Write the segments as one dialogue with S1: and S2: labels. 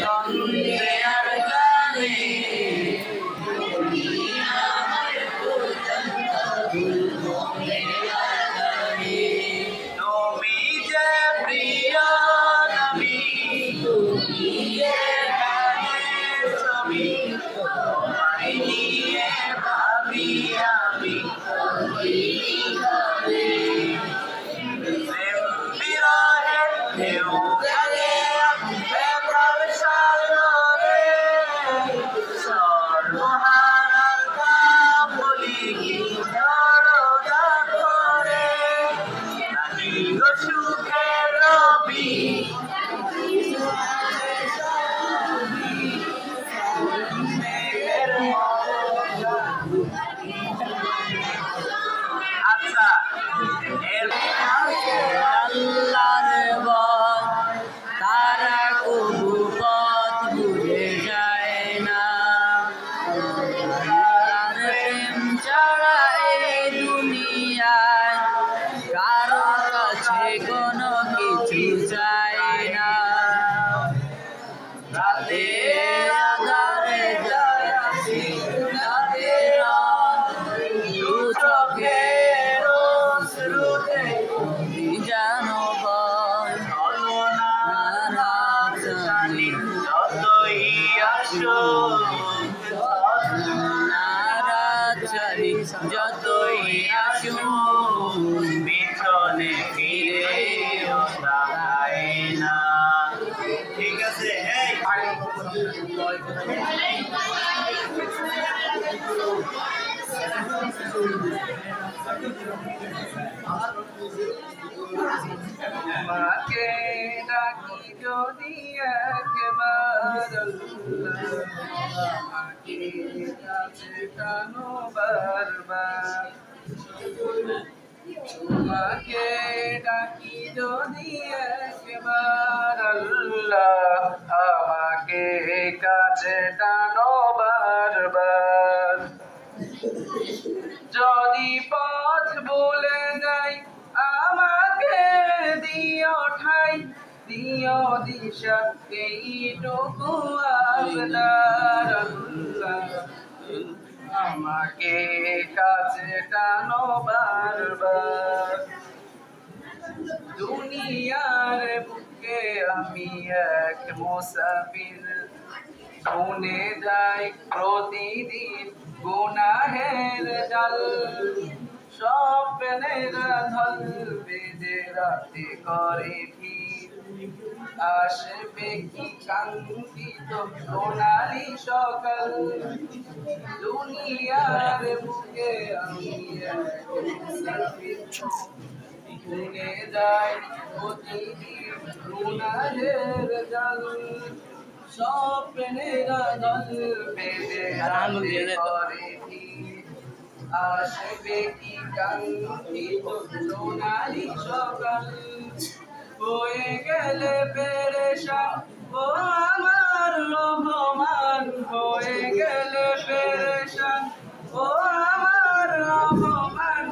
S1: সন্ধ্যার গানে তুমি যে প্রিয় নবী, তুমি যে গানের ছবি, তোমায় নিয়ে ভাবি আমি বিরহের ঢেউ জাগে বেতার সাগরে, সর্বহারা বলি কি জড়তা করে, নাহি গো সুখের রবি আচ্ছা এর আল্লাহর বল তারা কবু পথ ভুলে যায় না, তার প্রেম ছাড়া এই দুনিয়ায় কারো কাছে কোনো কিছু চায় না। রাতে আধারে যায় আসি রাতের দু চোখের অশ্রুতে জানো ভয়, নারাজানি যতই আসো, নারাজানি যতই আসো, পিছনে ফিরে তাকায় না। ঠিক আছে,
S2: মাকে ডাকি যদি একবার মাকে কাছে টানো বারবার, তোমাকে ডাকি যদি একবার আল্লাহ আমাকে কাছে টানো বারবার। যদি পথ ভুলে যাই আমাকে দিও ঠাই, দিও দিশা এইটুকু আবদার আল্লাহ আমাকে কাছে টানো বারবার। দুনিয়ার বুকে আমি এক মুসাফির, শুনে যাই প্রতিদিন গুনাহের জাল, স্বপ্নের ঢল বেঁধে রাতে করে ভিড়, আসবে কি কাঙ্ক্ষিত সোনালি সকাল। দুনিয়ার বুকে আমি এক মুসাফির, শুনে যাই প্রতিদিন গুনাহের জাল, স্বপ্নের ঢল বেঁধে রাতে করে ভিড়, আসবে কি কাঙ্ক্ষিত সোনালি সকাল। হয়ে গেলে পেরেশান ও আমার রহমান, হয়ে গেলে পেরেশান ও আমার রহমান,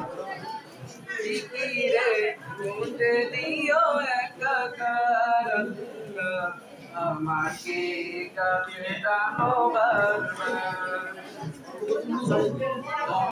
S2: জিকিরে মুছে দিও একাকার আল্লাহ আমাকে কাছে টানো বারবার।